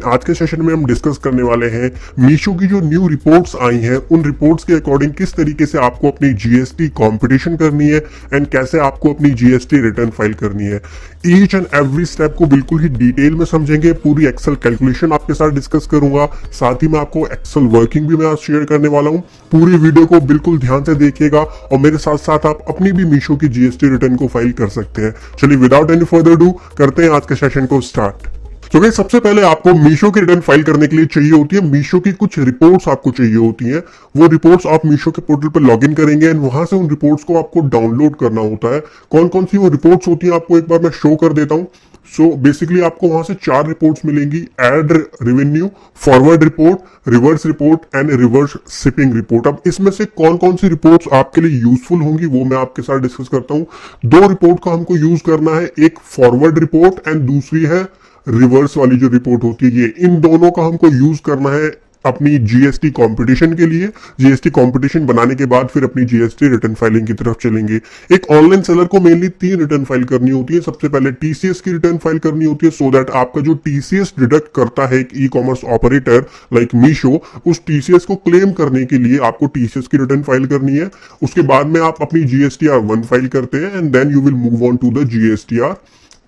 आज के सेशन में हम डिस्कस करने वाले हैं मीशो की जो न्यू रिपोर्ट्स आई हैं उन रिपोर्ट्स के अकॉर्डिंग किस तरीके से आपको अपनी जीएसटी कंपटीशन करनी है एंड कैसे आपको अपनी जीएसटी रिटर्न फाइल करनी है। ईच एंड एवरी स्टेप को बिल्कुल ही डिटेल में समझेंगे, पूरी एक्सेल कैलकुलेशन आपके साथ डिस्कस करूंगा, साथ ही मैं आपको एक्सेल वर्किंग भी मैं आज शेयर करने वाला हूं। पूरी वीडियो को बिल्कुल ध्यान से देखिएगा और मेरे साथ साथ आप अपनी भी मीशो की जीएसटी रिटर्न को फाइल कर सकते हैं। चलिए विदाउट एनी फर्दर डू करते हैं आज के सेशन को स्टार्ट। तो भाई सबसे पहले आपको मीशो की रिटर्न फाइल करने के लिए चाहिए होती है मीशो की कुछ रिपोर्ट्स आपको चाहिए होती हैं। वो रिपोर्ट्स आप मीशो के पोर्टल पर लॉगिन करेंगे एंड वहां से उन रिपोर्ट्स को आपको डाउनलोड करना होता है। कौन कौन सी वो रिपोर्ट्स होती हैं आपको एक बार मैं शो कर देता हूं। सो बेसिकली आपको वहां से 4 रिपोर्ट्स मिलेंगी: ad revenue, forward report, reverse report and reverse shipping report. अब इसमें से कौन कौन सी रिपोर्ट्स आपके लिए यूजफुल होंगी वो मैं आपके साथ डिस्कस करता हूं। 2 रिपोर्ट का हमको यूज करना है, एक फॉरवर्ड रिपोर्ट एंड दूसरी है रिवर्स वाली जो रिपोर्ट होती है। ये इन दोनों का हमको यूज करना है अपनी जीएसटी कंपटीशन के लिए। जीएसटी कंपटीशन बनाने के बाद फिर अपनी जीएसटी रिटर्न फाइलिंग की तरफ चलेंगे। एक ऑनलाइन सेलर को मेनली 3 रिटर्न फाइल करनी होती है। सबसे पहले टीसीएस की रिटर्न फाइल करनी होती है सो दैट आपका जो टीसीएस डिडक्ट करता है एक e commerce operator like Meesho, उस टीसीएस को क्लेम करने के लिए आपको टीसीएस की रिटर्न फाइल करनी है। उसके बाद में आप अपनी जीएसटीआर 1 फाइल करते हैं and then you will move on to the GSTR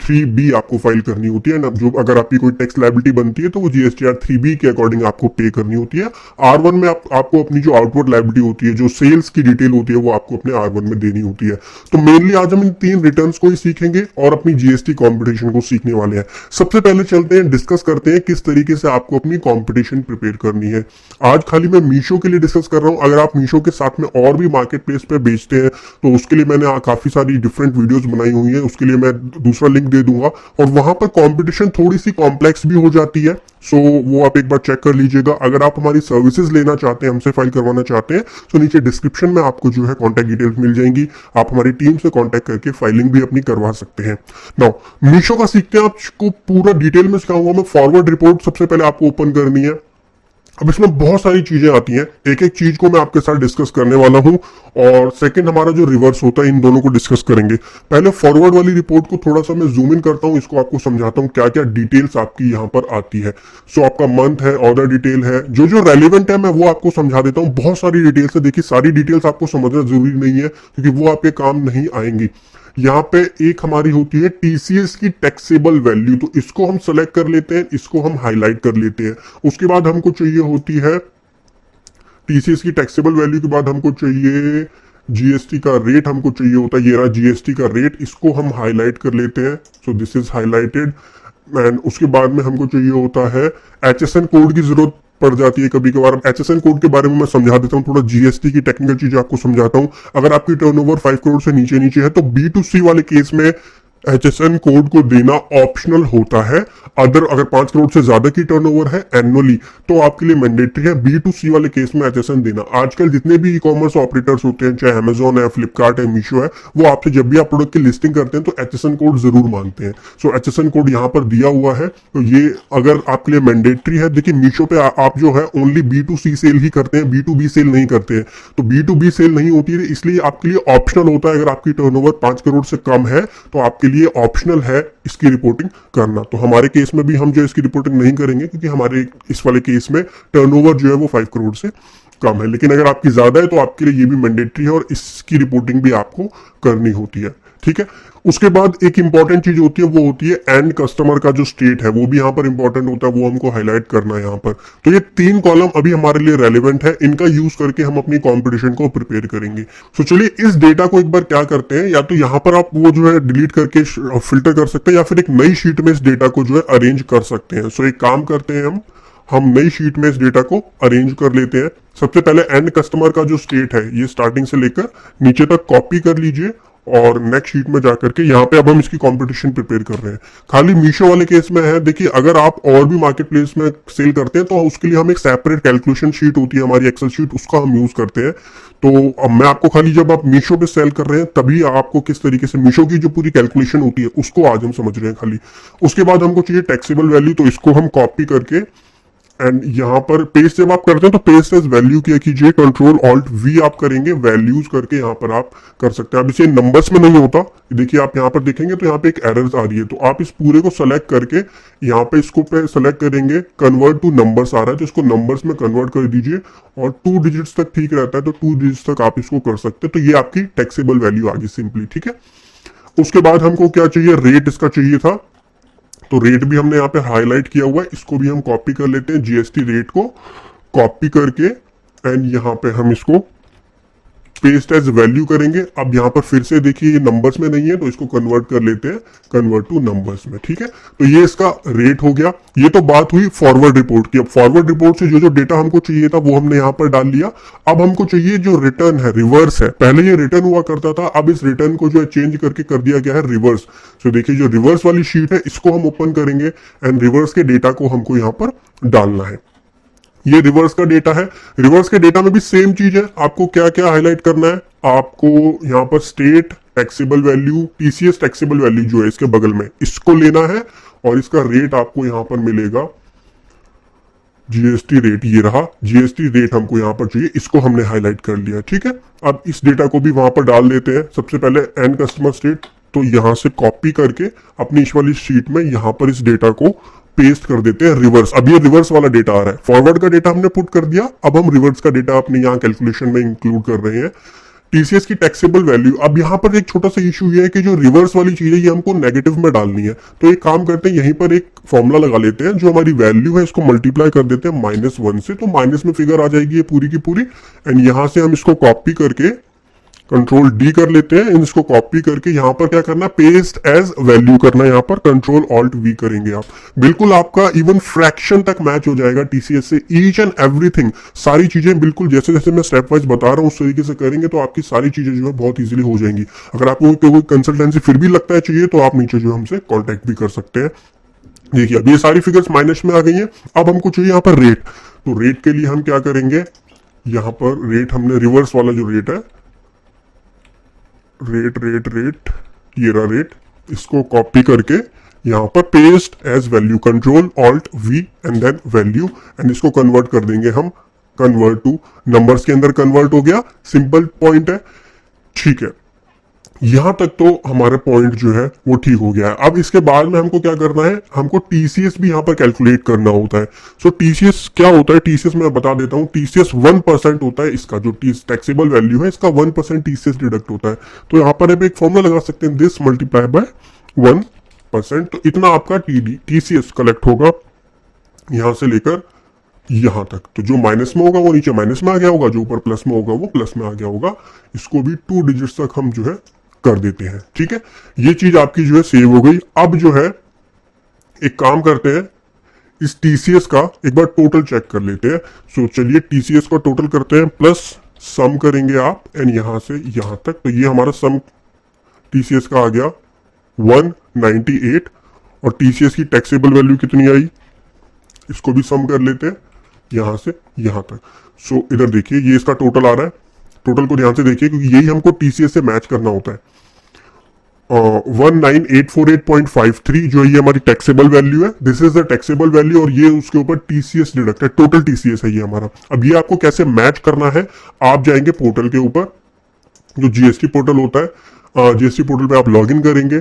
3B आपको फाइल करनी होती है। जो अगर आपकी कोई टैक्स लायबिलिटी बनती है तो वो जीएसटीआर 3B के अकॉर्डिंग आपको पे करनी होती है। R1 में आपको अपनी जो आउटवर्ड लायबिलिटी होती है, जो सेल्स की डिटेल होती है, वो आपको अपने R1 में देनी होती है। तो मेनली आज हम इन 3 रिटर्न्स को ही सीखेंगे और अपनी जीएसटी कॉम्पिटिशन को सीखने वाले हैं। सबसे पहले चलते हैं, डिस्कस करते हैं किस तरीके से आपको अपनी कॉम्पिटिशन प्रिपेयर करनी है। आज खाली मैं मीशो के लिए डिस्कस कर रहा हूँ। अगर आप मीशो के साथ में और भी मार्केट प्लेस पे बेचते हैं तो उसके लिए मैंने काफी सारी डिफरेंट वीडियोज बनाई हुई है, उसके लिए मैं दूसरा लिंक दे दूंगा और वहां पर कंपटीशन थोड़ी सी कॉम्प्लेक्स भी हो जाती है। सो वो आप एक बार चेक कर लीजिएगा। अगर आप हमारी सर्विसेज लेना चाहते हैं, हमसे फाइल करवाना चाहते हैं तो नीचे डिस्क्रिप्शन में आपको जो है कॉन्टैक्ट डिटेल्स मिल जाएंगी। आप हमारी टीम से कॉन्टैक्ट करके फाइलिंग भी अपनी करवा सकते हैं। नाउ मीशो का सीखते हैं, आपको पूरा डिटेल में सिखाऊंगा मैं। फॉरवर्ड रिपोर्ट सबसे पहले आपको ओपन करनी है। अब इसमें बहुत सारी चीजें आती हैं, एक एक चीज को मैं आपके साथ डिस्कस करने वाला हूं और सेकंड हमारा जो रिवर्स होता है, इन दोनों को डिस्कस करेंगे। पहले फॉरवर्ड वाली रिपोर्ट को थोड़ा सा मैं जूम इन करता हूं, इसको आपको समझाता हूं क्या क्या डिटेल्स आपकी यहां पर आती है। सो आपका मंथ है, ऑर्डर डिटेल है, जो जो रेलिवेंट है मैं वो आपको समझा देता हूं। बहुत सारी डिटेल्स है, देखिए सारी डिटेल्स आपको समझना जरूरी नहीं है क्योंकि वो आपके काम नहीं आएंगी। यहाँ पे एक हमारी होती है टीसीएस की टैक्सेबल वैल्यू, तो इसको हम सेलेक्ट कर लेते हैं, इसको हम हाईलाइट कर लेते हैं। उसके बाद हमको चाहिए होती है टीसीएस की टैक्सेबल वैल्यू के बाद हमको चाहिए जीएसटी का रेट, हमको चाहिए होता है ये रहा जीएसटी का रेट, इसको हम हाईलाइट कर लेते हैं। So this is highlighted and उसके बाद में हमको चाहिए होता है एचएसएन कोड की जरूरत पड़ जाती है कभी कभार। एचएसएन कोड के बारे में मैं समझा देता हूँ, थोड़ा जीएसटी की टेक्निकल चीजें आपको समझाता हूँ। अगर आपकी टर्नओवर 5 करोड़ से नीचे नीचे है तो B2C वाले केस में एचएसएन कोड को देना ऑप्शनल होता है। अगर 5 करोड़ से ज्यादा की टर्नओवर है एनुअली तो आपके लिए मैंडेटरी है B2C वाले केस में एचएसएन देना। आजकल जितने भी ई कॉमर्स ऑपरेटर्स होते हैं, चाहे अमेजोन है, फ्लिपकार्ट है, मीशो है, वो आपसे जब भी आप प्रोडक्ट की लिस्टिंग करते हैं तो एचएसएन कोड जरूर मांगते हैं। सो एचएसएन कोड यहाँ पर दिया हुआ है, तो ये अगर आपके लिए मैंडेटरी है। देखिए मीशो पे आप जो है ओनली B2C सेल ही करते हैं, B2B सेल नहीं करते हैं। तो B2B सेल नहीं होती है, इसलिए आपके लिए ऑप्शनल होता है। अगर आपकी टर्नओवर 5 करोड़ से कम है तो आपके लिए ऑप्शनल है इसकी रिपोर्टिंग करना। तो हमारे केस में भी हम जो इसकी रिपोर्टिंग नहीं करेंगे क्योंकि हमारे इस वाले केस में टर्नओवर जो है वो 5 करोड़ से कम है। लेकिन अगर आपकी ज्यादा है तो आपके लिए ये भी मैंडेटरी है और इसकी रिपोर्टिंग भी आपको करनी होती है, ठीक है। उसके बाद एक इंपॉर्टेंट चीज होती है, वो होती है एंड कस्टमर का जो स्टेट है, वो भी यहाँ पर इंपॉर्टेंट होता है, वो हमको हाईलाइट करना है यहाँ पर। तो ये 3 कॉलम अभी हमारे लिए रेलिवेंट है, इनका यूज करके हम अपनी कॉम्पिटिशन को प्रिपेयर करेंगे। तो चलिए इस डेटा को एक बार क्या करते हैं, या तो यहाँ पर आप वो जो है डिलीट करके फिल्टर कर सकते हैं या फिर एक नई शीट में इस डेटा को जो है अरेंज कर सकते हैं। सो एक काम करते हैं, हम नई शीट में इस डेटा को अरेंज कर लेते हैं। सबसे पहले एंड कस्टमर का जो स्टेट है ये स्टार्टिंग से लेकर नीचे तक कॉपी कर लीजिए और नेक्स्ट शीट में जाकर के यहाँ पे अब हम इसकी कंपटीशन प्रिपेयर कर रहे हैं। खाली मीशो वाले केस में है, देखिए अगर आप और भी मार्केट प्लेस में सेल करते हैं तो उसके लिए हम एक सेपरेट कैलकुलेशन शीट होती है हमारी एक्सेल शीट, उसका हम यूज करते हैं। तो अब मैं आपको खाली जब आप मीशो पे सेल कर रहे हैं तभी आपको किस तरीके से मीशो की जो पूरी कैलकुलेशन होती है उसको आज हम समझ रहे हैं खाली। उसके बाद हमको चाहिए टैक्सेबल वैल्यू, तो इसको हम कॉपी करके एंड यहाँ पर पेस्ट जब आप करते हैं तो पेस्ट एज वैल्यू किया कीजिए, कंट्रोल ऑल्ट वी आप करेंगे, वैल्यूज करके यहाँ पर आप कर सकते हैं। अब इसे नंबर्स में नहीं होता, देखिए आप यहाँ पर देखेंगे तो यहाँ पे एक एरर्स आ रही है, तो आप इस पूरे को सेलेक्ट करके यहाँ पे इसको पे सेलेक्ट करेंगे, कन्वर्ट टू नंबर्स आ रहा है तो इसको नंबर्स में कन्वर्ट कर दीजिए और 2 डिजिट्स तक ठीक रहता है तो 2 डिजिट्स तक आप इसको कर सकते हैं। तो ये आपकी टैक्सेबल वैल्यू आ गई सिंपली, ठीक है। उसके बाद हमको क्या चाहिए, रेट इसका चाहिए था, तो रेट भी हमने यहाँ पे हाईलाइट किया हुआ है, इसको भी हम कॉपी कर लेते हैं, जीएसटी रेट को कॉपी करके एंड यहाँ पे हम इसको पेस्ट एज वैल्यू करेंगे। अब यहाँ पर फिर से देखिए ये नंबर्स में नहीं है तो इसको कन्वर्ट कर लेते हैं, कन्वर्ट टू नंबर्स में, ठीक है। तो ये इसका रेट हो गया। ये तो बात हुई फॉरवर्ड रिपोर्ट की। अब फॉरवर्ड रिपोर्ट से जो जो डेटा हमको चाहिए था वो हमने यहाँ पर डाल लिया। अब हमको चाहिए जो रिटर्न है, रिवर्स है। पहले ये रिटर्न हुआ करता था, अब इस रिटर्न को जो है चेंज करके कर दिया गया है रिवर्स। तो देखिए जो रिवर्स वाली शीट है इसको हम ओपन करेंगे एंड रिवर्स के डेटा को हमको यहाँ पर डालना है। ये रिवर्स का डेटा है। रिवर्स के डेटा में भी सेम चीज है, आपको क्या क्या हाईलाइट करना है, आपको यहाँ पर state taxable value, TCS taxable value जो है इसके बगल में, इसको लेना है और इसका रेट आपको यहाँ पर मिलेगा जीएसटी रेट। ये रहा जीएसटी रेट हमको यहाँ पर चाहिए, इसको हमने हाईलाइट कर लिया, ठीक है। अब इस डेटा को भी वहां पर डाल देते हैं। सबसे पहले एंड कस्टमर स्टेट, तो यहां से कॉपी करके अपनी इस वाली शीट में यहां पर इस डेटा को पेस्ट कर देते हैं रिवर्स। अब ये रिवर्स वाला डेटा आ रहा है, फॉरवर्ड का डेटा हमने पुट कर दिया, अब हम रिवर्स का डेटा अपने यहाँ कैलकुलेशन में इंक्लूड कर रहे हैं। टीसीएस की टैक्सेबल वैल्यू, अब यहाँ पर एक छोटा सा इशू ये है कि जो रिवर्स वाली चीज है ये हमको नेगेटिव में डालनी है। तो एक काम करते हैं, यहीं पर एक फॉर्मूला लगा लेते हैं, जो हमारी वैल्यू है इसको मल्टीप्लाई कर देते हैं -1 से, तो माइनस में फिगर आ जाएगी ये पूरी की पूरी। एंड यहां से हम इसको कॉपी करके कंट्रोल डी कर लेते हैं, इसको कॉपी करके यहाँ पर क्या करना है, पेस्ट एज वैल्यू करना है। यहाँ पर कंट्रोल ऑल्ट वी करेंगे आप, बिल्कुल आपका इवन फ्रैक्शन तक मैच हो जाएगा टीसीएस से। ईच एंड एवरीथिंग, सारी चीजें बिल्कुल जैसे जैसे मैं स्टेप वाइज बता रहा हूँ उस तरीके से करेंगे तो आपकी सारी चीजें जो है बहुत इजीली हो जाएंगी। अगर आपको कोई कंसल्टेंसी फिर भी लगता है चाहिए तो आप नीचे जो हमसे कॉन्टेक्ट भी कर सकते हैं। देखिए अब ये सारी फिगर्स माइनस में आ गई हैं। अब हमको चाहिए यहाँ पर रेट, तो रेट के लिए हम क्या करेंगे, यहाँ पर रेट हमने रिवर्स वाला जो रेट है, रेट रेट रेट, ये रहा रेट, इसको कॉपी करके यहाँ पर paste as value, control alt V and then value, and इसको कन्वर्ट कर देंगे हम, कन्वर्ट टू नंबर्स के अंदर कन्वर्ट हो गया। सिंपल पॉइंट है, ठीक है। यहां तक तो हमारा पॉइंट जो है वो ठीक हो गया है। अब इसके बाद में हमको क्या करना है, हमको टीसीएस भी यहां पर कैलकुलेट करना होता है। सो टीसीएस क्या होता है, टीसीएस मैं बता देता हूं। टीसीएस 1% होता है, इसका जो टैक्सेबल वैल्यू है इसका 1% टीसीएस डिडक्ट होता है। तो यहाँ पर आप एक फॉर्मूला लगा सकते हैं, दिस मल्टीप्लाई बाय 1%, तो इतना आपका टीसीएस कलेक्ट होगा यहां से लेकर यहां तक। तो जो माइनस में होगा वो नीचे माइनस में आ गया होगा, जो ऊपर प्लस में होगा वो प्लस में आ गया होगा। इसको भी 2 डिजिट्स तक हम जो है कर देते हैं, ठीक है। ये चीज आपकी जो है सेव हो गई। अब जो है एक काम करते हैं, इस टीसीएस का एक बार टोटल चेक कर लेते हैं। सो चलिए टीसीएस का टोटल करते हैं, प्लस सम करेंगे आप एंड यहां से यहां तक। तो ये हमारा सम टीसीएस का आ गया 198 और टीसीएस की टैक्सेबल वैल्यू कितनी आई, इसको भी सम कर लेते हैं यहां से यहां तक। सो इधर देखिए ये इसका टोटल आ रहा है, टोटल को ध्यान से देखिए क्योंकि यही हमको टीसीएस से मैच करना होता है। 19848.53 जो ये हमारी टैक्सेबल वैल्यू है, this is the taxable value, और ये उसके ऊपर टीसीएस डिडक्ट है, टोटल टीसीएस है ये हमारा। अब ये आपको कैसे मैच करना है, आप जाएंगे पोर्टल के ऊपर, जो जीएसटी पोर्टल होता है, जीएसटी पोर्टल पे आप लॉगिन करेंगे।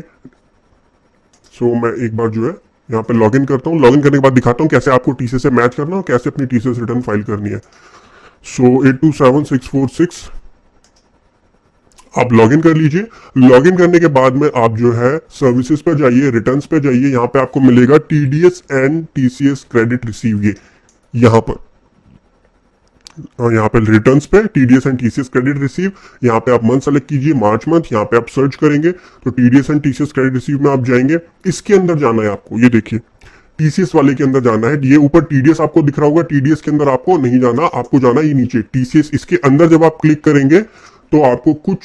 सो मैं एक बार जो है यहाँ पे लॉगिन करता हूँ, लॉगिन करने के बाद दिखाता हूँ कैसे आपको टीसीएस से मैच करना है और कैसे अपनी टीसीएस रिटर्न फाइल करनी है। सो 827646 आप लॉगिन कर लीजिए। लॉगिन करने के बाद में आप जो है सर्विसेज पर जाइए, रिटर्न्स पे जाइए, यहाँ पे आपको मिलेगा TDS and TCS credit receive, ये यहाँ पर, यहाँ पे रिटर्न्स पे TDS and TCS credit receive, यहाँ पे आप मंथ सेलेक्ट कीजिए, मार्च मंथ, यहाँ पे आप सर्च करेंगे तो TDS and TCS credit receive में आप जाएंगे। इसके अंदर जाना है आपको, ये देखिए टीसीएस वाले के अंदर जाना है। ये ऊपर टीडीएस आपको दिख रहा होगा, टीडीएस के अंदर आपको नहीं जाना, आपको जाना ये नीचे टीसीएस। इसके अंदर जब आप क्लिक करेंगे तो आपको कुछ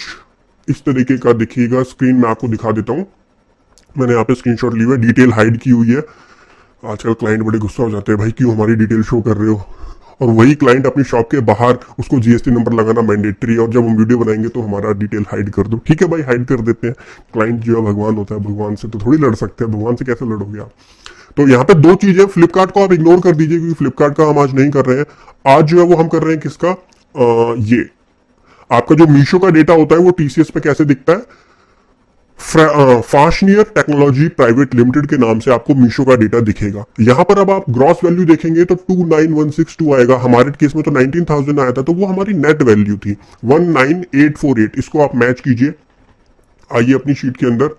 इस तरीके का दिखेगा स्क्रीन, में आपको दिखा देता हूं। मैंने यहाँ पे स्क्रीनशॉट ली हुई है, डिटेल हाइड की हुई है। आजकल क्लाइंट बड़े गुस्सा हो जाते हैं, भाई क्यों हमारी डिटेल शो कर रहे हो, और वही क्लाइंट अपनी शॉप के बाहर उसको जीएसटी नंबर लगाना मैंडेटरी है, और जब हम वीडियो बनाएंगे तो हमारा डिटेल हाइड कर दो। ठीक है भाई, हाइड कर देते हैं। क्लाइंट जो है भगवान होता है, भगवान से तो थोड़ी लड़ सकते हैं, भगवान से कैसे लड़ोगे आप। तो यहाँ पे दो चीजें, फ्लिपकार्ट को आप इग्नोर कर दीजिए क्योंकि फ्लिपकार्ट का हम आज नहीं कर रहे हैं। आज जो है वो हम कर रहे हैं किसका, ये आपका जो मीशो का डेटा होता है वो टीसीएस पे कैसे दिखता है, फाशनियर टेक्नोलॉजी प्राइवेट लिमिटेड के नाम से आपको मीशो का डेटा दिखेगा। यहां पर अब आप ग्रॉस वैल्यू देखेंगे तो 29162 आएगा, हमारे केस में तो 19,000 आया था, तो वो हमारी नेट वैल्यू थी 19848। इसको आप मैच कीजिए, आइए अपनी शीट के अंदर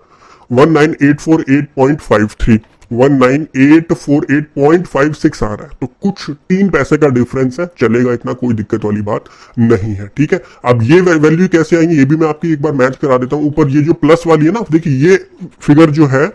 19848.53, 19848.56 आ रहा है, तो कुछ 3 पैसे का डिफरेंस है, चलेगा, इतना कोई दिक्कत वाली बात नहीं है, ठीक है। अब ये वैल्यू कैसे आएंगी ये भी मैं आपकी एक बार मैच करा देता हूं। ऊपर ये जो प्लस वाली है ना, देखिए ये फिगर जो है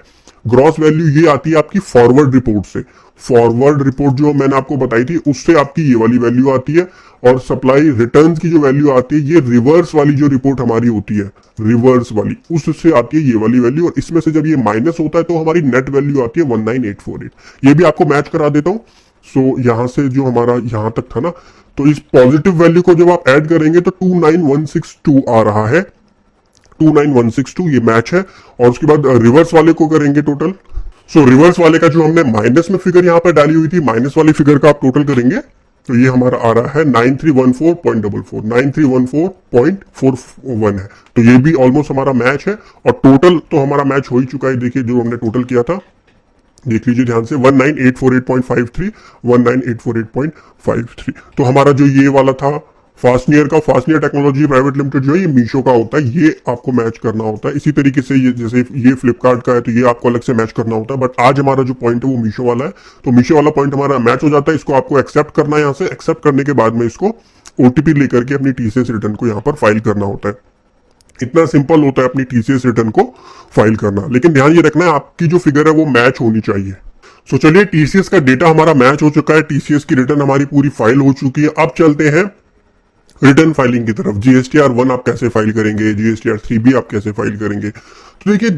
ग्रॉस वैल्यू ये आती है आपकी फॉरवर्ड रिपोर्ट से। फॉरवर्ड रिपोर्ट जो मैंने आपको बताई थी उससे आपकी ये वाली वैल्यू आती है, और सप्लाई रिटर्न की जो वैल्यू आती है ये रिवर्स वाली जो रिपोर्ट हमारी होती है, रिवर्स वाली, उससे आती है ये वाली वैल्यू, और इसमें से जब ये माइनस होता है तो हमारी नेट वैल्यू आती है 19848। ये भी आपको मैच करा देता हूं। सो यहां से जो हमारा यहां तक था ना, तो इस पॉजिटिव वैल्यू को जब आप ऐड करेंगे तो 29162 आ रहा है, 29162 ये मैच है। और उसके बाद रिवर्स वाले को करेंगे टोटल। सो रिवर्स वाले का जो हमने माइनस में फिगर यहां पर डाली हुई थी, माइनस वाली फिगर का आप टोटल करेंगे तो ये हमारा आ रहा है 9314.44, 9314.41 है। तो ये भी ऑलमोस्ट हमारा मैच है, और टोटल तो हमारा मैच हो ही चुका है। देखिए जो हमने टोटल किया था, देख लीजिए ध्यान से, 19848.53, 19848.53। तो हमारा जो ये वाला था फास्टनियर का, फास्टनियर टेक्नोलॉजी प्राइवेट लिमिटेड जो है ये मीशो का होता है, ये आपको मैच करना होता है। इसी तरीके से ये जैसे ये फ्लिपकार्ट का है तो ये आपको अलग से मैच करना होता है, बट आज हमारा जो पॉइंट है वो मीशो वाला है, तो मीशो वाला पॉइंट हमारा मैच हो जाता है। इसको आपको एक्सेप्ट करना है, यहाँ से एक्सेप्ट करने के बाद में इसको ओटीपी लेकर के अपनी टीसीएस रिटर्न को यहाँ पर फाइल करना होता है। इतना सिंपल होता है अपनी टीसीएस रिटर्न को फाइल करना, लेकिन ध्यान ये रखना है आपकी जो फिगर है वो मैच होनी चाहिए। सो चलिए, टीसीएस का डेटा हमारा मैच हो चुका है, टीसीएस की रिटर्न हमारी पूरी फाइल हो चुकी है। अब चलते हैं रिटर्न फाइलिंग की तरफ। जीएसटीआर 1 आप कैसे फाइल करेंगे, जीएसटीआर 3 भी आप कैसे फाइल करेंगे। तो देखिए,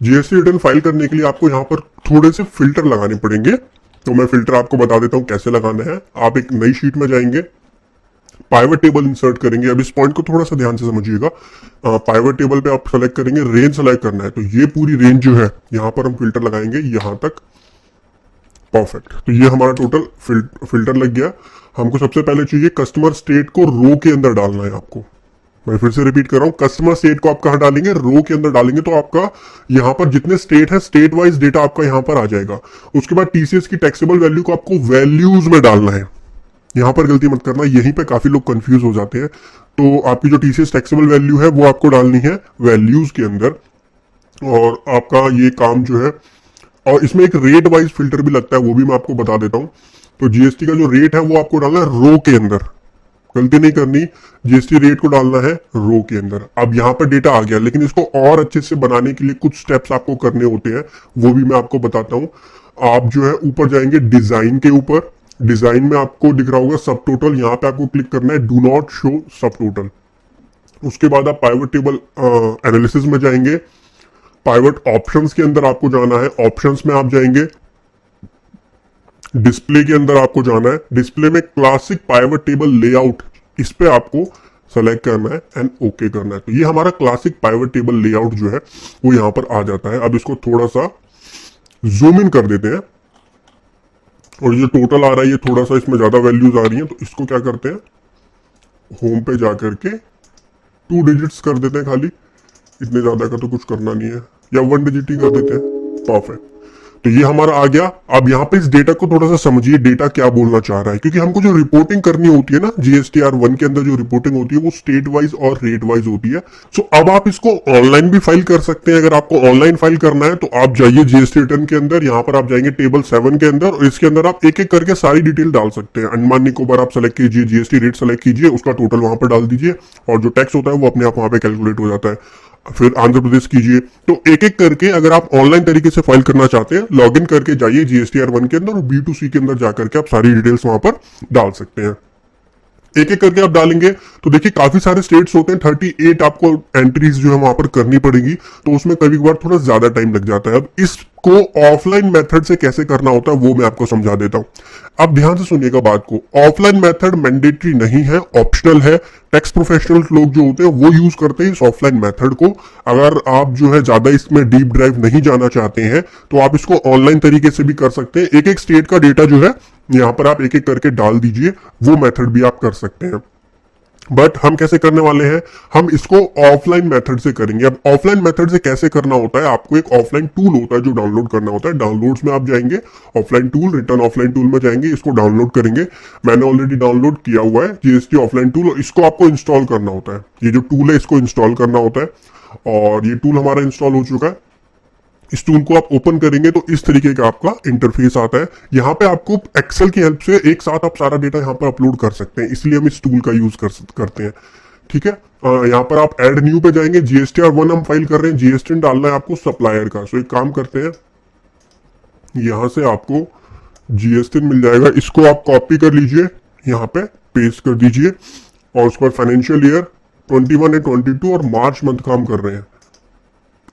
जीएसटी रिटर्न फाइल करने के लिए आपको यहाँ पर थोड़े से फिल्टर लगाने पड़ेंगे, तो मैं फिल्टर आपको बता देता हूँ कैसे लगाना है। आप एक नई शीट में जाएंगे, पाइवट टेबल इंसर्ट करेंगे। अब इस पॉइंट को थोड़ा सा ध्यान से समझिएगा। पाइवट टेबल पे आप सेलेक्ट करेंगे, रेंज सेलेक्ट करना है, तो ये पूरी रेंज जो है यहाँ पर हम फिल्टर लगाएंगे यहां तक, परफेक्ट। तो ये हमारा टोटल फिल्टर लग गया। हमको सबसे पहले चाहिए कस्टमर स्टेट को रो के अंदर डालना है आपको। मैं फिर से रिपीट कर रहा हूं, कस्टमर स्टेट को आप कहां डालेंगे, रो के अंदर डालेंगे, तो आपका यहां पर जितने स्टेट है स्टेट वाइज डेटा आपका यहां पर आ जाएगा। उसके बाद टीसीएस की टैक्सेबल वैल्यू को आपको वैल्यूज में डालना है। यहां पर गलती मत करना, यहीं पे काफी लोग कंफ्यूज हो जाते हैं। तो आपकी जो टीसीएस टैक्सेबल वैल्यू है वो आपको डालनी है वैल्यूज के अंदर, और आपका ये काम जो है, और इसमें एक रेट वाइज फिल्टर भी लगता है, वो भी मैं आपको बता देता हूं। तो जीएसटी का जो रेट है वो आपको डालना है रो के अंदर, गलती नहीं करनी, जीएसटी रेट को डालना है रो के अंदर। अब यहाँ पर डेटा आ गया, लेकिन इसको और अच्छे से बनाने के लिए कुछ स्टेप्स आपको करने होते हैं, वो भी मैं आपको बताता हूँ। आप जो है ऊपर जाएंगे डिजाइन के ऊपर, डिजाइन में आपको दिख रहा होगा सब टोटल, यहाँ पे आपको क्लिक करना है डू नॉट शो सब टोटल। उसके बाद आप पाइवट टेबल एनालिसिस में जाएंगे, पाइवट ऑप्शंस के अंदर आपको जाना है, ऑप्शंस में आप जाएंगे, डिस्प्ले के अंदर आपको जाना है, डिस्प्ले में क्लासिक पाइवट टेबल लेआउट, इस पे आपको सेलेक्ट करना है एंड ओके करना है। तो ये हमारा क्लासिक पाइवट टेबल लेआउट जो है वो यहां पर आ जाता है। अब इसको थोड़ा सा जूम इन कर देते हैं, और ये टोटल आ रहा है, ये थोड़ा सा इसमें ज्यादा वैल्यूज आ रही हैं, तो इसको क्या करते हैं, होम पे जाकर के 2 डिजिट्स कर देते हैं खाली, इतने ज्यादा का तो कुछ करना नहीं है, या 1 डिजिट ही कर देते हैं, परफेक्ट। तो ये हमारा आ गया। अब यहाँ पे इस डेटा को थोड़ा सा समझिए, डेटा क्या बोलना चाह रहा है, क्योंकि हमको जो रिपोर्टिंग करनी होती है ना जीएसटीआर 1 के अंदर, जो रिपोर्टिंग होती है वो स्टेट वाइज और रेट वाइज होती है। सो अब आप इसको ऑनलाइन भी फाइल कर सकते हैं। अगर आपको ऑनलाइन फाइल करना है तो आप जाइए जीएसटी रिटर्न के अंदर, यहाँ पर आप जाएंगे टेबल 7 के अंदर, और इसके अंदर आप एक एक करके सारी डिटेल डाल सकते हैं। अंडमान निकोबार आप सेलेक्ट कीजिए, जीएसटी रेट सेलेक्ट कीजिए, उसका टोटल वहां पर डाल दीजिए, और जो टैक्स होता है वो अपने आप वहां पे कैलकुलेट हो जाता है। फिर आंध्र प्रदेश कीजिए। तो एक एक करके अगर आप ऑनलाइन तरीके से फाइल करना चाहते हैं, लॉगिन करके जाइए जीएसटीआर 1 के अंदर, और B2C के अंदर जाकर के आप सारी डिटेल्स वहां पर डाल सकते हैं। एक एक करके आप डालेंगे तो देखिए काफी सारे स्टेट्स होते हैं, 38 आपको एंट्रीज जो है वहां पर करनी पड़ेगी, तो उसमें कभी कभार थोड़ा ज्यादा टाइम लग जाता है। अब इसको ऑफलाइन मेथड से कैसे करना होता है वो मैं आपको समझा देता हूं। अब ध्यान से सुनिएगा बात को, ऑफलाइन मेथड मैंडेटरी नहीं है, ऑप्शनल है। टैक्स प्रोफेशनल लोग जो होते हैं वो यूज करते हैं इस ऑफलाइन मेथड को। अगर आप जो है ज्यादा इसमें डीप ड्राइव नहीं जाना चाहते हैं तो आप इसको ऑनलाइन तरीके से भी कर सकते हैं। एक एक स्टेट का डेटा जो है यहाँ पर आप एक एक करके डाल दीजिए, वो मेथड भी आप कर सकते हैं। बट हम कैसे करने वाले हैं, हम इसको ऑफलाइन मेथड से करेंगे। अब ऑफलाइन मेथड से कैसे करना होता है, आपको एक ऑफलाइन टूल होता है जो डाउनलोड करना होता है। डाउनलोड्स में आप जाएंगे, offline tool, return offline tool में जाएंगे, इसको डाउनलोड करेंगे। मैंने ऑलरेडी डाउनलोड किया हुआ है जीएसटी ऑफलाइन टूल, और इसको आपको इंस्टॉल करना होता है। ये जो टूल है इसको इंस्टॉल करना होता है, और ये टूल हमारा इंस्टॉल हो चुका है। इस टूल को आप ओपन करेंगे तो इस तरीके का आपका इंटरफेस आता है। यहाँ पे आपको एक्सेल की हेल्प से एक साथ आप सारा डेटा यहाँ पर अपलोड कर सकते हैं, इसलिए हम इस टूल का यूज करते हैं। ठीक है, यहाँ पर आप ऐड न्यू पे जाएंगे, GSTR1 हम फाइल कर रहे हैं, GST डालना है आपको सप्लायर का। सो एक काम करते हैं, यहाँ से आपको GST मिल जाएगा, इसको आप कॉपी कर लीजिए, यहाँ पे पेस्ट कर दीजिए, और उसके बाद फाइनेंशियल ईयर 21 एंड 22 और मार्च मंथ का हम कर रहे हैं।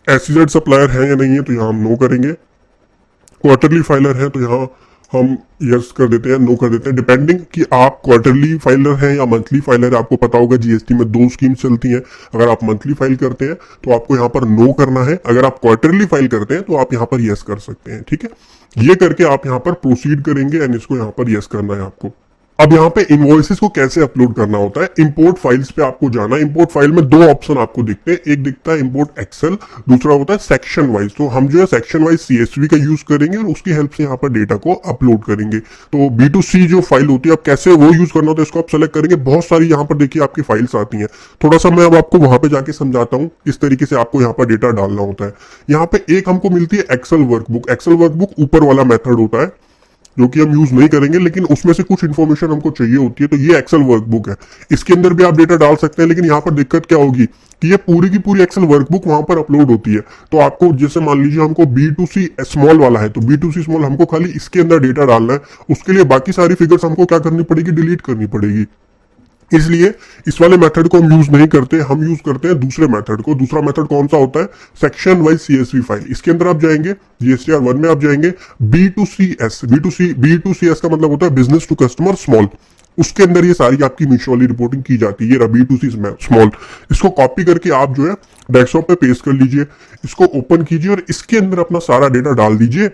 SEZ सप्लायर है या नहीं है तो यहाँ हम नो करेंगे। क्वार्टरली फाइलर है तो यहाँ हम यस कर देते हैं, नो कर देते हैं, डिपेंडिंग कि आप क्वार्टरली फाइलर हैं या मंथली फाइलर है। आपको पता होगा जीएसटी में 2 स्कीम चलती हैं। अगर आप मंथली फाइल करते हैं तो आपको यहाँ पर नो करना है, अगर आप क्वार्टरली फाइल करते हैं तो आप यहाँ पर यस कर सकते हैं। ठीक है, ये करके आप यहाँ पर प्रोसीड करेंगे एंड इसको यहाँ पर यस करना है आपको। अब यहाँ पे इनवॉइसेस को कैसे अपलोड करना होता है, इंपोर्ट फाइल्स पे आपको जाना है। इंपोर्ट फाइल में 2 ऑप्शन आपको दिखते हैं, एक दिखता है इंपोर्ट एक्सेल, दूसरा होता है सेक्शन वाइज। तो हम जो है सेक्शन वाइज CSV का यूज करेंगे और उसकी हेल्प से यहाँ पर डेटा को अपलोड करेंगे। तो B2C जो फाइल होती है, अब कैसे वो यूज करना होता है इसको आप सेलेक्ट करेंगे। बहुत सारी यहाँ पर देखिए आपकी फाइल्स आती हैं, थोड़ा सा मैं अब आपको वहां पे जाके समझाता हूँ किस तरीके से आपको यहाँ पर डेटा डालना होता है। यहाँ पे एक हमको मिलती है एक्सेल वर्कबुक। एक्सेल वर्कबुक ऊपर वाला मेथड होता है जो कि हम यूज नहीं करेंगे, लेकिन उसमें से कुछ इन्फॉर्मेशन हमको चाहिए होती है। तो ये एक्सेल वर्कबुक है, इसके अंदर भी आप डेटा डाल सकते हैं, लेकिन यहाँ पर दिक्कत क्या होगी कि ये पूरी की पूरी एक्सेल वर्कबुक वहां पर अपलोड होती है। तो आपको जैसे मान लीजिए हमको B2C स्मॉल वाला है, तो B2C स्मॉल हमको खाली इसके अंदर डेटा डालना है, उसके लिए बाकी सारी फिगर्स हमको क्या करनी पड़ेगी, डिलीट करनी पड़ेगी। इसलिए इस वाले मेथड को हम यूज नहीं करते, हम यूज करते हैं दूसरे मेथड को। दूसरा मेथड कौन सा होता है, सेक्शन वाइज CSV फाइल। इसके अंदर आप जाएंगे, GSTR1 में आप जाएंगे, B2CS का मतलब होता है बिजनेस टू कस्टमर स्मॉल। उसके अंदर ये सारी आपकी मीशो वाली रिपोर्टिंग की जाती है। ये रहा B2C स्मॉल, इसको कॉपी करके आप जो है डेस्कटॉप पे पेस्ट कर लीजिए, इसको ओपन कीजिए और इसके अंदर अपना सारा डेटा डाल दीजिए,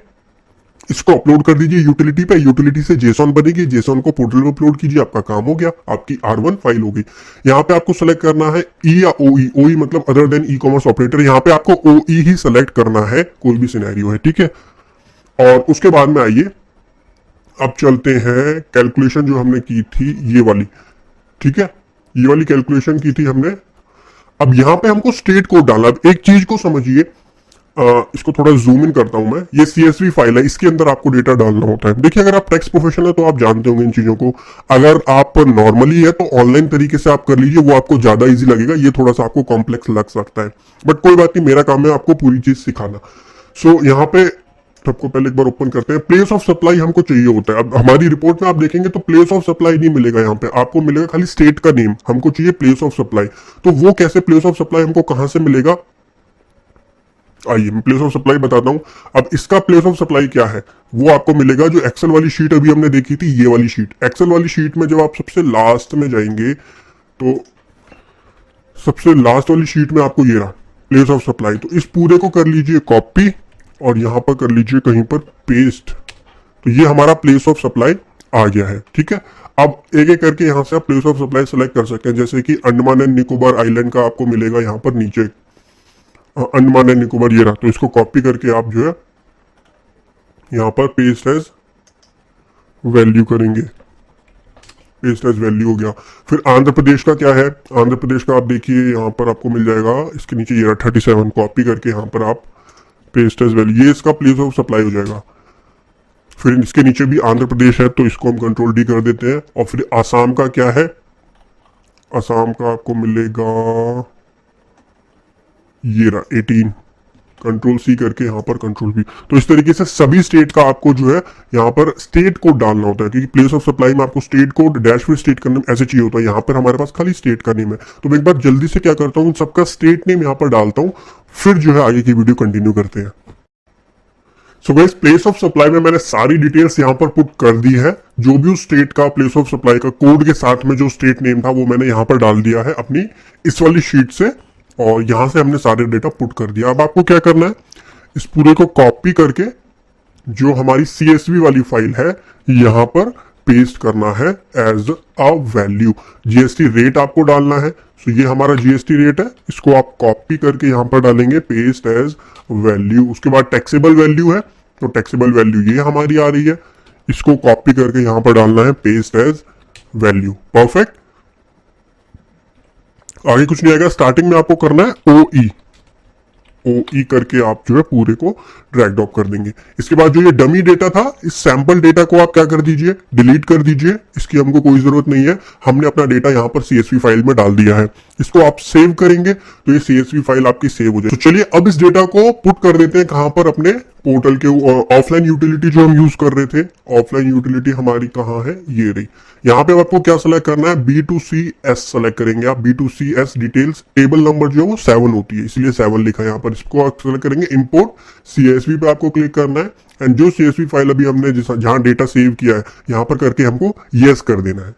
इसको अपलोड कर दीजिए यूटिलिटी पे। यूटिलिटी से जेसॉन बनेगी, जेसॉन को पोर्टल में अपलोड कीजिए, आपका काम हो गया, आपकी R1 फाइल होगी। यहाँ पे आपको सेलेक्ट करना है E या OE। OE मतलब other than e commerce operator, यहाँ पे आपको OE ही सेलेक्ट करना है, कोई भी सिनेरियो है। ठीक है, और उसके बाद में आइए अब चलते हैं कैलकुलेशन जो हमने की थी ये वाली। ठीक है, ये वाली कैलकुलेशन की थी हमने। अब यहाँ पे हमको स्टेट कोड डालना। अब एक चीज को समझिए, इसको थोड़ा जूम इन करता हूं मैं। ये CSV फाइल है, इसके अंदर आपको डेटा डालना होता है। देखिए, अगर आप टैक्स प्रोफेशनल है तो आप जानते होंगे इन चीजों को। अगर आप नॉर्मली है तो ऑनलाइन तरीके से आप कर लीजिए, वो आपको ज्यादा इजी लगेगा। ये थोड़ा सा आपको कॉम्प्लेक्स लग सकता है, बट कोई बात नहीं, मेरा काम है आपको पूरी चीज सिखाना। सो यहाँ पे सबको पहले एक बार ओपन करते हैं। प्लेस ऑफ सप्लाई हमको चाहिए होता है। अब हमारी रिपोर्ट में आप देखेंगे तो प्लेस ऑफ सप्लाई नहीं मिलेगा, यहाँ पे आपको मिलेगा खाली स्टेट का नेम। हमको चाहिए प्लेस ऑफ सप्लाई। तो वो कैसे, प्लेस ऑफ सप्लाई हमको कहां से मिलेगा, आइए मैं प्लेस ऑफ सप्लाई बताता हूं। अब इसका प्लेस ऑफ सप्लाई क्या है, वो आपको मिलेगा जो एक्सेल वाली शीट अभी हमने देखी थी, ये वाली शीट। एक्सेल वाली शीट में जब आप सबसे लास्ट में जाएंगे तो सबसे लास्ट वाली शीट में आपको ये रहा प्लेस ऑफ सप्लाई। तो इस पूरे को कर लीजिए कॉपी और यहां पर कर लीजिए कहीं पर पेस्ट। तो ये हमारा प्लेस ऑफ सप्लाई आ गया है। ठीक है, अब एक एक करके यहां से आप प्लेस ऑफ सप्लाई सेलेक्ट कर सकते हैं। जैसे कि अंडमान एंड निकोबार आइलैंड का आपको मिलेगा यहाँ पर नीचे, अंडमान एंड निकोबार ये रहा। तो इसको कॉपी करके आप जो है यहां पर पेस्ट एज वैल्यू करेंगे, पेस्ट एज वैल्यू हो गया। फिर आंध्र प्रदेश का क्या है, आंध्र प्रदेश का आप देखिए यहाँ पर आपको मिल जाएगा, इसके नीचे ये रहा 37, कॉपी करके यहाँ पर आप पेस्ट एज वैल्यू, ये इसका प्लेस ऑफ सप्लाई हो जाएगा। फिर इसके नीचे भी आंध्र प्रदेश है तो इसको हम कंट्रोल D कर देते हैं। और फिर आसाम का क्या है, आसाम का आपको मिलेगा ये रहा 18, कंट्रोल C करके यहाँ पर कंट्रोल V। तो इस तरीके से सभी स्टेट का आपको जो है यहाँ पर स्टेट कोड डालना होता है, क्योंकि प्लेस ऑफ सप्लाई में आपको स्टेट कोड डैश फिर स्टेट का नेम ऐसे चाहिए होता है। यहाँ पर हमारे पास खाली स्टेट का नेम है। तो मैं एक बार जल्दी से क्या करता हूँ, सबका स्टेट नेम यहाँ पर डालता हूँ, फिर जो है आगे की वीडियो कंटिन्यू करते हैं। So guys, place of supply में मैंने सारी डिटेल्स यहाँ पर पुट कर दी है। जो भी उस स्टेट का प्लेस ऑफ सप्लाई का कोड के साथ में जो स्टेट नेम था वो मैंने यहाँ पर डाल दिया है अपनी इस वाली शीट से, और यहाँ से हमने सारे डेटा पुट कर दिया। अब आपको क्या करना है, इस पूरे को कॉपी करके जो हमारी CSV वाली फाइल है यहाँ पर पेस्ट करना है as a value. GST rate आपको डालना है। सो ये हमारा GST रेट है, इसको आप कॉपी करके यहाँ पर डालेंगे पेस्ट एज वैल्यू। उसके बाद टैक्सेबल वैल्यू है, तो टैक्सेबल वैल्यू ये हमारी आ रही है, इसको कॉपी करके यहाँ पर डालना है पेस्ट एज वैल्यू। परफेक्ट, आगे कुछ नहीं आएगा। स्टार्टिंग में आपको करना है OE करके आप जो है पूरे को ड्रैग ड्रॉप कर देंगे। इसके बाद जो ये डमी डेटा था, इस सैंपल डेटा को आप क्या कर दीजिए, डिलीट कर दीजिए। इसकी हमको कोई जरूरत नहीं है, हमने अपना डेटा यहाँ पर CSV फाइल में डाल दिया है। इसको आप सेव करेंगे तो ये CSV फाइल आपकी सेव हो जाए। तो चलिए अब इस डेटा को पुट कर देते हैं कहां पर, अपने पोर्टल के ऑफलाइन यूटिलिटी जो हम यूज कर रहे थे। ऑफलाइन यूटिलिटी हमारी कहाँ है, ये रही। यहाँ पे आपको क्या सेलेक्ट करना है, B2CS सेलेक्ट करेंगे आप। B2CS डिटेल्स टेबल नंबर जो है वो 7 होती है, इसलिए 7 लिखा है यहाँ पर। इसको आप सेलेक्ट करेंगे, इंपोर्ट CSV पे आपको क्लिक करना है, एंड जो CSV फाइल अभी हमने जहां डेटा सेव किया है यहाँ पर करके हमको यस कर देना है।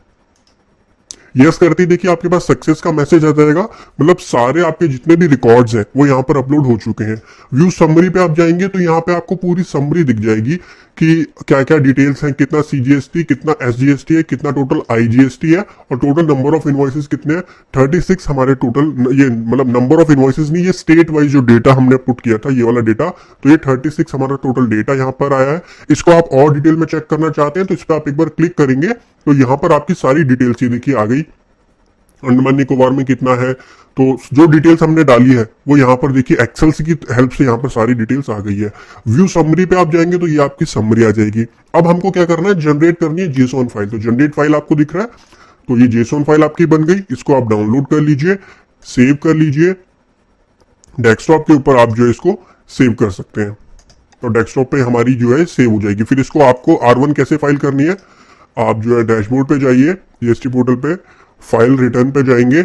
यस करते ही देखिए आपके पास सक्सेस का मैसेज आ जाएगा, मतलब सारे आपके जितने भी रिकॉर्ड्स हैं वो यहाँ पर अपलोड हो चुके हैं। व्यू समरी पे आप जाएंगे तो यहाँ पे आपको पूरी समरी दिख जाएगी कि क्या क्या डिटेल्स हैं, कितना CGST, कितना SGST है, कितना टोटल IGST है, और टोटल नंबर ऑफ इनवॉइसेस कितने हैं। 36 हमारे टोटल, ये मतलब नंबर ऑफ इनवॉइसेस नहीं, ये स्टेट वाइज जो डेटा हमने पुट किया था ये वाला डेटा, तो ये 36 हमारा टोटल डेटा यहाँ पर आया है। इसको आप और डिटेल में चेक करना चाहते हैं तो इस पर आप एक बार क्लिक करेंगे तो यहाँ पर आपकी सारी डिटेल्स ये देखिए आ गई। अंडमान निकोबार में कितना है, तो जो डिटेल्स हमने डाली है वो यहाँ पर देखिए एक्सेल की हेल्प से यहाँ पर सारी डिटेल्स आ गई है। व्यू समरी पे आप जाएंगे तो ये आपकी समरी आ जाएगी। अब हमको क्या करना है, जनरेट करनी है JSON फाइल। तो जनरेट फाइल आपको दिख रहा है, तो ये JSON फाइल आपकी बन गई। इसको आप डाउनलोड कर लीजिए, सेव कर लीजिए। डेस्कटॉप के ऊपर आप जो है इसको सेव कर सकते हैं, तो डेस्कटॉप पे हमारी जो है सेव हो जाएगी। फिर इसको आपको R1 कैसे फाइल करनी है, आप जो है डैशबोर्ड पे जाइए, GST पोर्टल पे फाइल रिटर्न पे जाएंगे।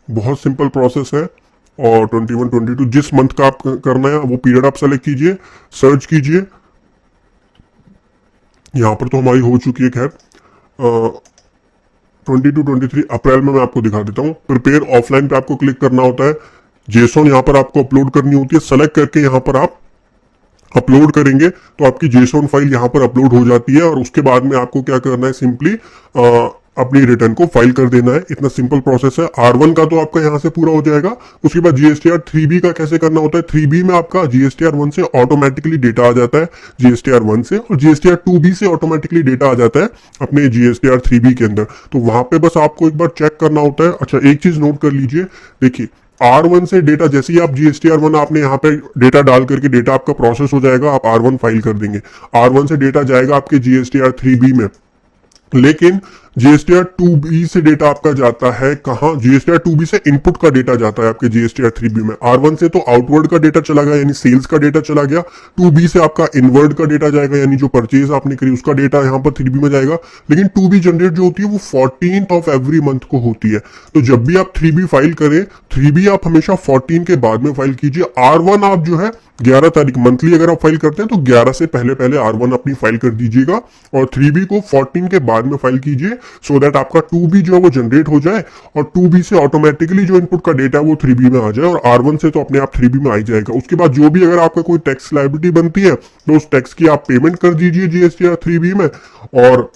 बहुत सिंपल प्रोसेस है, और 21, 22 जिस मंथ का आप करना है वो पीरियड आप सेलेक्ट कीजिए, सर्च कीजिए। यहां पर तो हमारी हो चुकी है खैर। 22, 23 अप्रैल में मैं आपको दिखा देता हूं। प्रिपेयर ऑफलाइन पे आपको क्लिक करना होता है। JSON यहां पर आपको अपलोड करनी होती है, सेलेक्ट करके यहां पर आप अपलोड करेंगे तो आपकी JSON फाइल यहां पर अपलोड हो जाती है। और उसके बाद में आपको क्या करना है, सिंपली अपनी रिटर्न को फाइल कर देना है। इतना सिंपल प्रोसेस है। R1 का तो आपका यहां से पूरा हो जाएगा। उसके बाद GSTR 3B का कैसे करना होता है, 3B में आपका GSTR 1 से ऑटोमेटिकली डेटा आ जाता है, GSTR 1 से, और GSTR 2B से ऑटोमेटिकली डेटा आ जाता है अपने GSTR 3B के अंदर। तो वहां पे बस आपको एक बार चेक करना होता है। अच्छा, एक चीज नोट कर लीजिए, देखिए R1 से डेटा जैसे ही आप GSTR 1 आपने यहाँ पे डेटा डाल करके डेटा आपका प्रोसेस हो जाएगा, आप R1 फाइल कर देंगे। R1 से डेटा जाएगा आपके GSTR 3B में, लेकिन GSTR 2B से डेटा आपका जाता है कहां, GSTR 2B से इनपुट का डेटा जाता है आपके GSTR 3B में। R1 से तो आउटवर्ड का डेटा चला गया, यानी सेल्स का डेटा चला गया। 2B से आपका इनवर्ड का डेटा जाएगा, यानी जो परचेज आपने करी उसका डेटा यहां पर 3B में जाएगा। लेकिन 2B जनरेट जो होती है वो 14th ऑफ एवरी मंथ को होती है। तो जब भी आप 3B फाइल करें, 3B आप हमेशा 14 के बाद में फाइल कीजिए। R1 आप जो है 11 तारीख मंथली अगर आप फाइल करते हैं तो 11 से पहले पहले R1 अपनी फाइल कर दीजिएगा, और 3B को 14 के बाद में फाइल कीजिए, सो दैट आपका 2B जो है वो जनरेट हो जाए, और 2B से ऑटोमेटिकली जो इनपुट का डेटा है वो 3B में आ जाए, और R1 से तो अपने आप 3B में आ ही जाएगा। उसके बाद जो भी अगर आपका कोई टैक्स लायबिलिटी बनती है तो उस टैक्स की आप पेमेंट कर दीजिए GSTR 3B में, और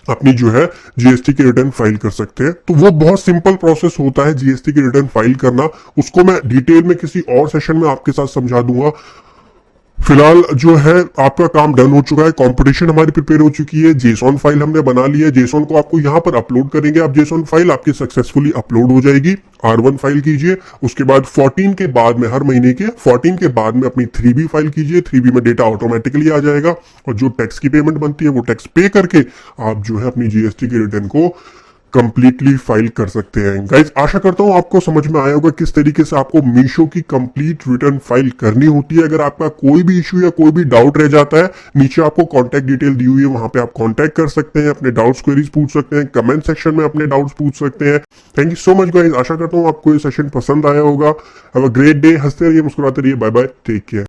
अपनी जो है GST की रिटर्न फाइल कर सकते हैं। तो वो बहुत सिंपल प्रोसेस होता है GST की रिटर्न फाइल करना। उसको मैं डिटेल में किसी और सेशन में आपके साथ समझा दूंगा। फिलहाल जो है आपका काम डन हो चुका है, कंपटीशन हमारी प्रिपेयर हो चुकी है, JSON फाइल हमने बना ली है। JSON को आपको यहाँ पर अपलोड करेंगे आप, JSON फाइल आपकी सक्सेसफुली अपलोड हो जाएगी। R1 फाइल कीजिए, उसके बाद 14 के बाद में, हर महीने के 14 के बाद में अपनी 3B फाइल कीजिए। 3B में डेटा ऑटोमेटिकली आ जाएगा, और जो टैक्स की पेमेंट बनती है वो टैक्स पे करके आप जो है अपनी GST की रिटर्न को कंप्लीटली फाइल कर सकते हैं। गाइज, आशा करता हूं आपको समझ में आया होगा किस तरीके से आपको मीशो की कंप्लीट रिटर्न फाइल करनी होती है। अगर आपका कोई भी इशू या कोई भी डाउट रह जाता है, नीचे आपको कांटेक्ट डिटेल दी हुई है, वहां पे आप कांटेक्ट कर सकते हैं, अपने डाउट्स क्वेरीज पूछ सकते हैं, कमेंट सेक्शन में अपने डाउट्स पूछ सकते हैं। Thank you so much guys, आशा करता हूँ आपको ये सेशन पसंद आया होगा। हैव अ ग्रेट डे, हंसते रहिए, मुस्कुराते रहिए, बाय बाय, टेक केयर।